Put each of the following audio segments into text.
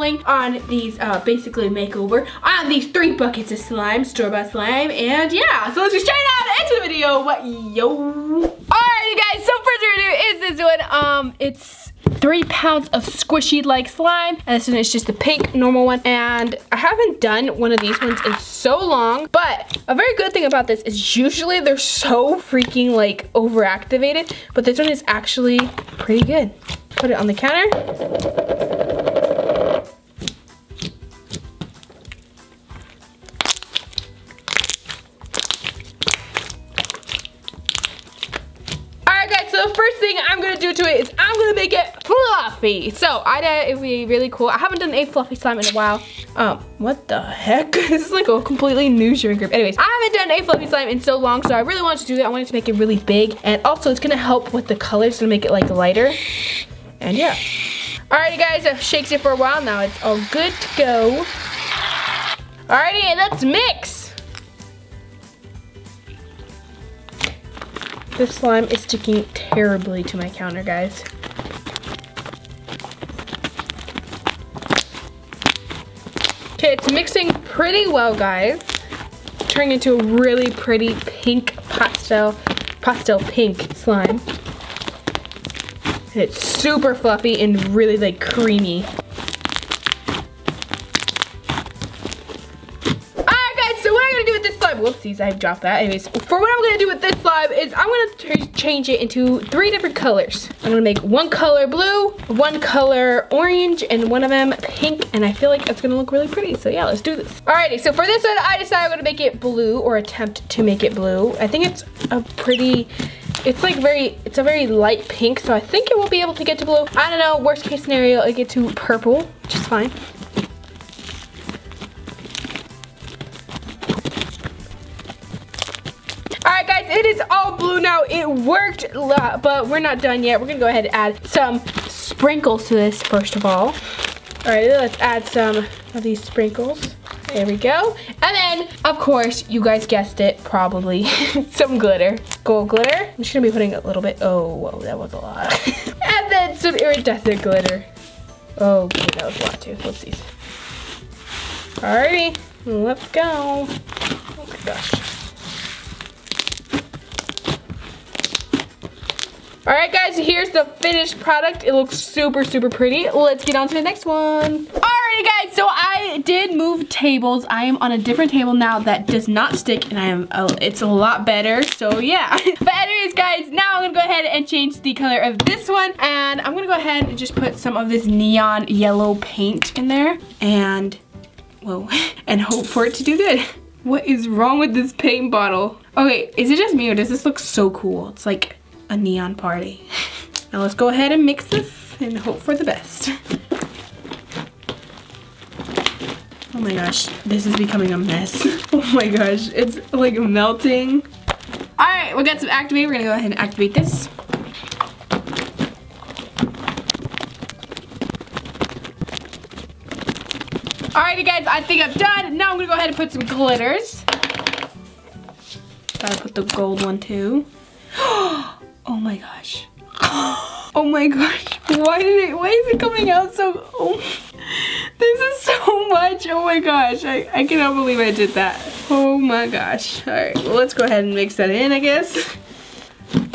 remodeling on these, basically makeover on these 3 buckets of slime, store-bought slime, and yeah, so let's get straight out into the video. Yo. Alright, you guys, so first we're gonna do is this one. It's 3 pounds of squishy like slime, and this one is just the pink normal one, and I haven't done one of these ones in so long, but a very good thing about this is usually they're so freaking like overactivated, but this one is actually pretty good. Put it on the counter. So the first thing I'm gonna do to it is I'm gonna make it fluffy. So I thought it would be really cool. I haven't done a fluffy slime in a while. What the heck? This is like a completely new shrink group. Anyways, I haven't done a fluffy slime in so long, so I really wanted to do it. I wanted to make it really big, and also it's gonna help with the colors to make it like lighter. And yeah. Alrighty guys, I've shaked it for a while now. It's all good to go. Alrighty, let's mix. This slime is sticking terribly to my counter, guys. Okay, it's mixing pretty well, guys. Turning into a really pretty pink pastel pink slime. And it's super fluffy and really like creamy. Whoopsies, I dropped that. Anyways, for what I'm gonna do with this slime is I'm gonna change it into 3 different colors. I'm gonna make 1 color blue, 1 color orange, and 1 of them pink, and I feel like it's gonna look really pretty. So yeah, let's do this. Alrighty, so for this one, I decided I'm gonna make it blue, or attempt to make it blue. I think it's a pretty, it's a very light pink, so I think it will be able to get to blue. I don't know, worst case scenario, it'll get to purple, which is fine. Alright guys, it is all blue now. It worked, but we're not done yet. We're gonna go ahead and add some sprinkles to this first of all. Alright, let's add some of these sprinkles. There we go. And then, of course, you guys guessed it, probably, some glitter. Gold glitter. I'm just gonna be putting a little bit, oh, whoa, that was a lot. And then some iridescent glitter. Oh, okay, that was a lot too. Whoopsies. Alrighty, let's go. Oh my gosh. Alright guys, here's the finished product. It looks super, super pretty. Let's get on to the next one. Alrighty guys, so I did move tables. I am on a different table now that does not stick, and it's a lot better, so yeah. But anyways guys, now I'm gonna go ahead and change the color of this one, and I'm gonna go ahead and just put some of this neon yellow paint in there, and, whoa, and hope for it to do good. What is wrong with this paint bottle? Okay, is it just me, or does this look so cool? It's like a neon party. Now let's go ahead and mix this and hope for the best. Oh my gosh, this is becoming a mess. Oh my gosh, it's like melting. Alright, we got some activate. We're gonna go ahead and activate this. Alrighty guys, I think I'm done. Now I'm gonna go ahead and put some glitters. Gotta put the gold one too. Oh my gosh. Oh my gosh. Why is it coming out so, oh, this is so much. Oh my gosh. I cannot believe I did that. Oh my gosh. Alright, well, let's go ahead and mix that in, I guess. Oh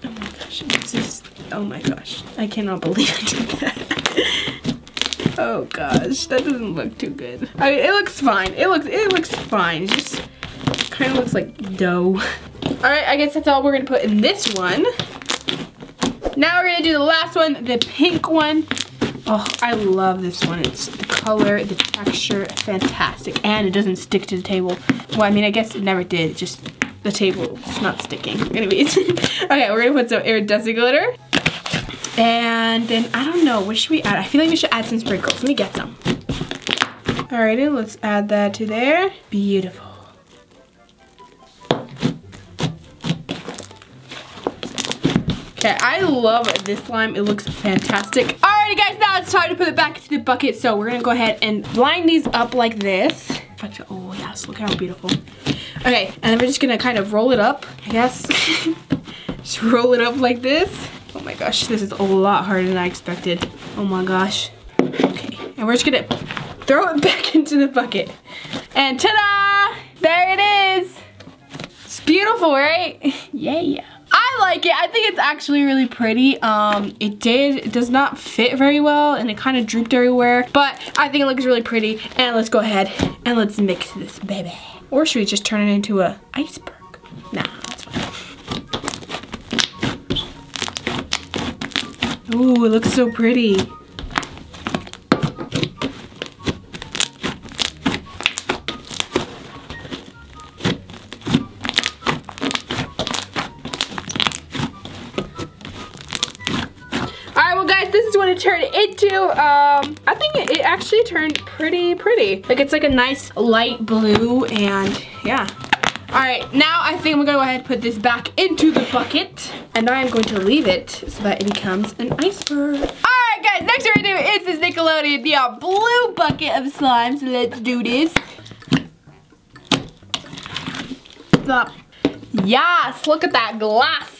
my gosh. This is, oh my gosh. I cannot believe I did that. Oh gosh. That doesn't look too good. I mean, it looks fine. It looks fine. It just kind of looks like dough. Alright, I guess that's all we're gonna put in this one. Now we're gonna do the last one, the pink one. Oh, I love this one. It's the color, the texture, fantastic. And it doesn't stick to the table. Well, I mean, I guess it never did. Just the table is not sticking. Anyways. Okay, we're gonna put some iridescent glitter. And then, I don't know, what should we add? I feel like we should add some sprinkles. Let me get some. Alrighty, let's add that to there. Beautiful. Okay, I love this slime. It looks fantastic. Alrighty guys, now it's time to put it back into the bucket. So we're gonna go ahead and line these up like this. Oh yes, look how beautiful. Okay, and then we're just gonna kind of roll it up, I guess. Just roll it up like this. Oh my gosh, this is a lot harder than I expected. Oh my gosh. Okay. And we're just gonna throw it back into the bucket. And ta-da! There it is. It's beautiful, right? Yeah. I like it. I think it's actually really pretty. It does not fit very well and it kind of drooped everywhere, but I think it looks really pretty. And let's go ahead and let's mix this baby. Or should we just turn it into an iceberg? Nah, that's fine. Ooh, it looks so pretty. This is what it turned into. I think it actually turned pretty pretty. Like it's like a nice light blue and yeah. All right, now I think we're gonna go ahead and put this back into the bucket. And now I'm going to leave it so that it becomes an iceberg. All right guys, next we're gonna do is this Nickelodeon blue bucket of slime. So let's do this. Yes, look at that glass.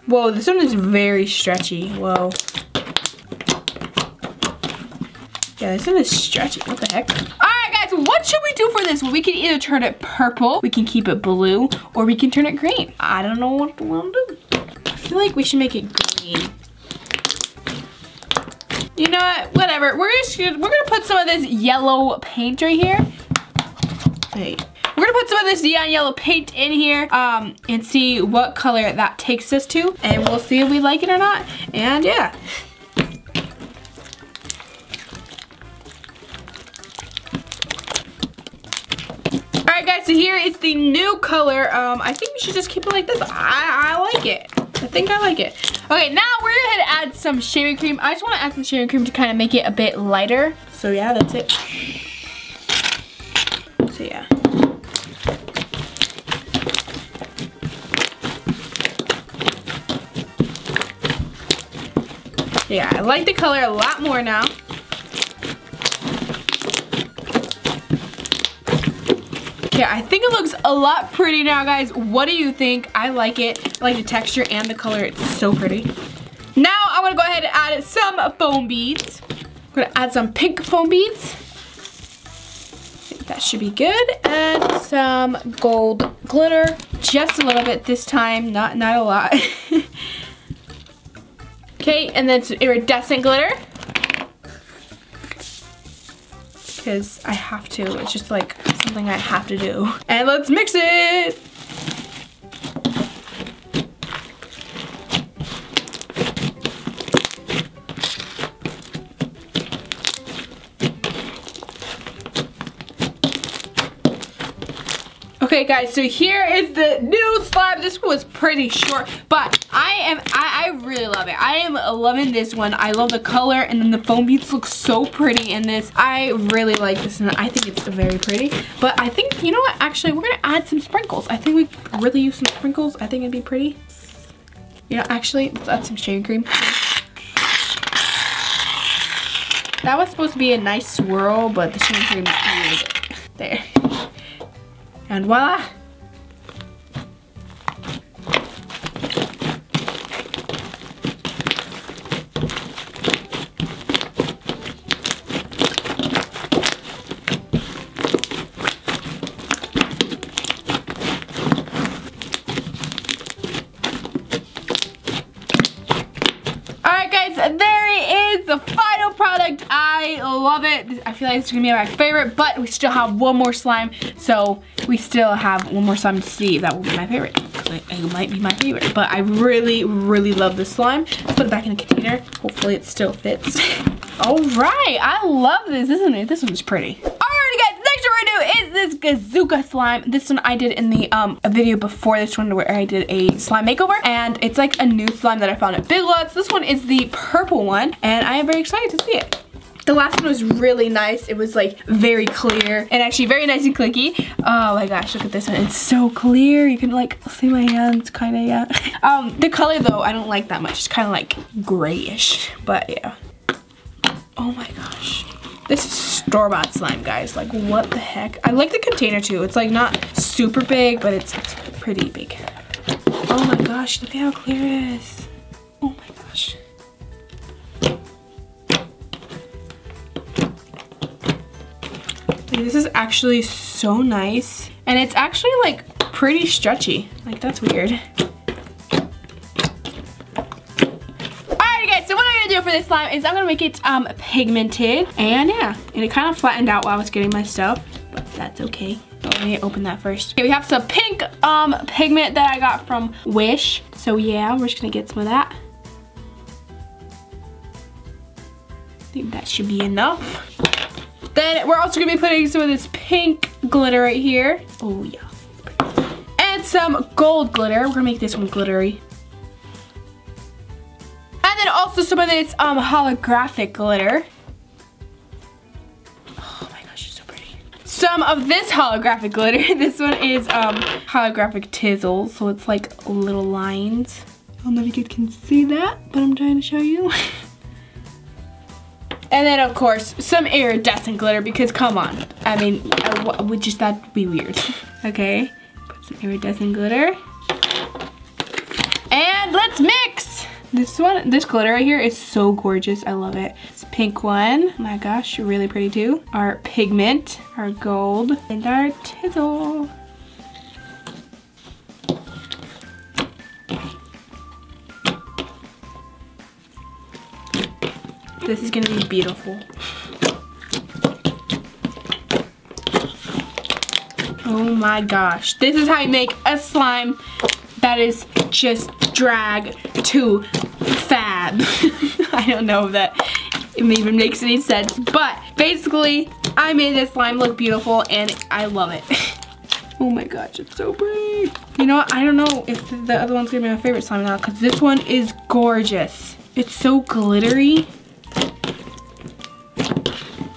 Whoa, this one is very stretchy. Whoa. Yeah, this one is stretchy. What the heck? Alright guys, what should we do for this? Well, we can either turn it purple, we can keep it blue, or we can turn it green. I don't know what to want to do. I feel like we should make it green. You know what? Whatever. We're gonna put some of this yellow paint right here. Hey. We're gonna put some of this neon yellow paint in here and see what color that takes us to, and we'll see if we like it or not. And yeah. Alright guys, so here is the new color. I think we should just keep it like this. I like it. I think I like it. Okay, now we're gonna head add some shaving cream. I just wanna add some shaving cream to kind of make it a bit lighter. So yeah, that's it. So yeah. Yeah, I like the color a lot more now. Yeah, I think it looks a lot pretty now, guys. What do you think? I like it. I like the texture and the color. It's so pretty. Now I'm gonna go ahead and add some foam beads. I'm gonna add some pink foam beads. I think that should be good. And some gold glitter. Just a little bit this time, not a lot. Okay, and then some iridescent glitter. Because I have to, it's just like something I have to do. And let's mix it! Okay guys, so here is the new slime. This one was pretty short, but I really love it. I am loving this one. I love the color, and then the foam beads look so pretty in this. I really like this, and I think it's very pretty. But I think, you know what, actually, we're gonna add some sprinkles. I think we really use some sprinkles. I think it'd be pretty. You know, actually, let's add some shaving cream. That was supposed to be a nice swirl, but the shaving cream is there. And voila! Alright guys, there it is, the final product. I love it. I feel like it's gonna be my favorite, but we still have one more slime, so we still have one more slime to see if that will be my favorite. It might be my favorite, but I really, really love this slime. Let's put it back in the container. Hopefully it still fits. Alright, I love this, isn't it? This one's pretty. Alrighty guys, next one we're gonna do is this Gazooka slime. This one I did in the a video before this one where I did a slime makeover, and it's like a new slime that I found at Big Lots. This one is the purple one, and I am very excited to see it. The last one was really nice. It was like very clear and actually very nice and clicky. Oh my gosh, look at this one. It's so clear. You can like see my hands kind of, yeah. The color though, I don't like that much. It's kind of like grayish, but yeah. Oh my gosh. This is store-bought slime, guys. Like what the heck? I like the container too. It's like not super big, but it's pretty big. Oh my gosh, look at how clear it is. Oh my gosh. this is actually so nice. And it's actually like pretty stretchy. Like that's weird. So what I'm gonna do for this slime is I'm gonna make it pigmented, and yeah, and it kind of flattened out while I was getting my stuff, but that's okay. Oh, let me open that first. Okay, we have some pink pigment that I got from Wish. So yeah, we're just gonna get some of that. I think that should be enough. Then we're also gonna be putting some of this pink glitter right here. Oh yeah. And some gold glitter. We're gonna make this one glittery. And also some of this holographic glitter. Oh my gosh, it's so pretty. Some of this holographic glitter. This one is holographic tizzle, so it's like little lines. I don't know if you can see that, but I'm trying to show you. And then of course some iridescent glitter, because come on, I mean, would just that be weird? Okay, put some iridescent glitter. And let's mix. This glitter right here is so gorgeous. I love it. This pink one, oh my gosh, really pretty too. Our pigment, our gold, and our tizzle. This is gonna be beautiful. Oh my gosh. This is how you make a slime that is just drag to fab. I don't know if that even makes any sense, but basically I made this slime look beautiful and I love it. Oh my gosh, it's so pretty. You know what, I don't know if the other one's gonna be my favorite slime now, because this one is gorgeous. It's so glittery.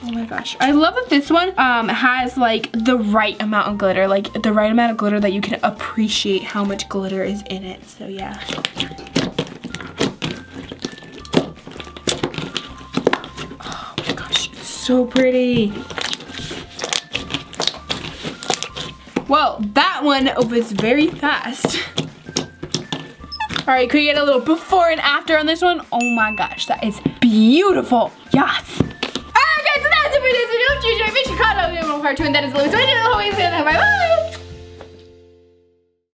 Oh my gosh, I love that this one has like the right amount of glitter, like the right amount of glitter that you can appreciate how much glitter is in it. So yeah. Oh my gosh, it's so pretty. Well, that one was very fast. All right, could we get a little before and after on this one? Oh my gosh, that is beautiful. Yes. Alright guys, so that's it for this video. If you enjoyed, make sure you comment down below part 2, and that is the way. So I do always say bye bye.